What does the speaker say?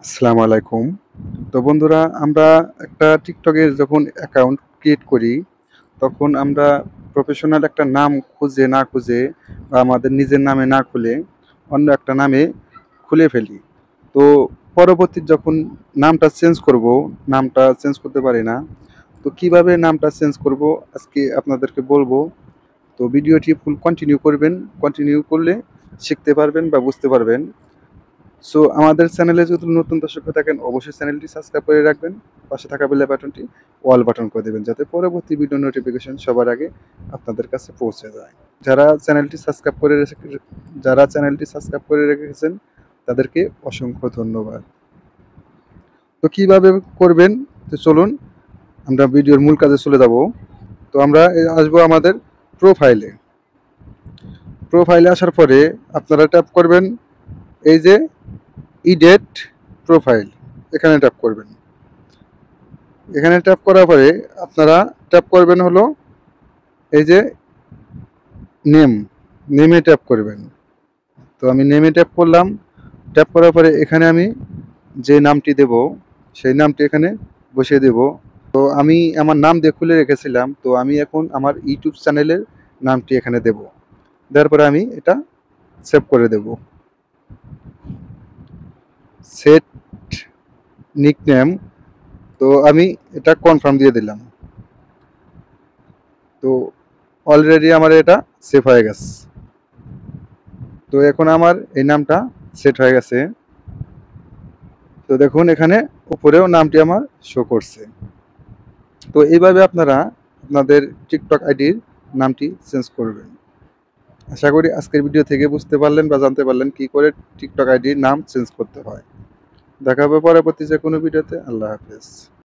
আসসালামু আলাইকুম। তো বন্ধুরা, আমরা একটা টিকটকের যখন অ্যাকাউন্ট ক্রিয়েট করি, তখন আমরা প্রফেশনাল একটা নাম খুঁজে না খুঁজে বা আমাদের নিজের নামে না খুলে অন্য একটা নামে খুলে ফেলি। তো পরবর্তী যখন নামটা চেঞ্জ করব, নামটা চেঞ্জ করতে পারি না। তো কিভাবে নামটা চেঞ্জ করব আজকে আপনাদেরকে বলবো। তো ভিডিওটি ফুল কন্টিনিউ করবেন। কন্টিনিউ করলে শিখতে পারবেন বা বুঝতে পারবেন। সো আমাদের চ্যানেলে যদি নতুন দর্শক হয়ে থাকেন, অবশ্যই চ্যানেলটি সাবস্ক্রাইব করে রাখবেন। পাশে থাকা বেল বাটনটি অল বাটন করে দেবেন, যাতে পরবর্তী ভিডিও নোটিফিকেশন সবার আগে আপনাদের কাছে পৌঁছে যায়। যারা চ্যানেলটি সাবস্ক্রাইব করে যারা চ্যানেলটি সাবস্ক্রাইব করে রেখেছেন, তাদেরকে অসংখ্য ধন্যবাদ। তো কিভাবে করবেন, তো চলুন আমরা ভিডিওর মূল কাজে চলে যাব। তো আমরা আসবো আমাদের প্রোফাইলে। প্রোফাইলে আসার পরে আপনারা ট্যাপ করবেন এই যে ইডেট প্রোফাইল, এখানে ট্যাপ করবেন। এখানে ট্যাপ করার পরে আপনারা ট্যাপ করবেন হলো এই যে নেমে ট্যাপ করবেন। তো আমি নেমে ট্যাপ করলাম। ট্যাপ করার পরে এখানে আমি যে নামটি দেব সেই নামটি এখানে বসিয়ে দেব। তো আমি আমার নাম দিয়ে খুলে রেখেছিলাম, তো আমি এখন আমার ইউটিউব চ্যানেলের নামটি এখানে দেব। দেওয়ার পরে আমি এটা সেভ করে দেব। সেট নিকনেম, তো আমি এটা কনফার্ম দিয়ে দিলাম। তো অলরেডি আমার এটা সেভ হয়ে গেছে। তো এখন আমার এই নামটা সেট হয়ে গেছে। তো দেখুন এখানে উপরেও নামটি আমার শো করছে। তো এইভাবে আপনারা আপনাদের টিকটক আইডির নামটি চেঞ্জ করবেন। আশা করি আজকের ভিডিও থেকে বুঝতে পারলেন বা জানতে পারলেন কি করে টিকটক আইডির নাম চেঞ্জ করতে হয়। দেখা হবে পরবর্তী যে কোনো ভিডিওতে। আল্লাহ হাফেজ।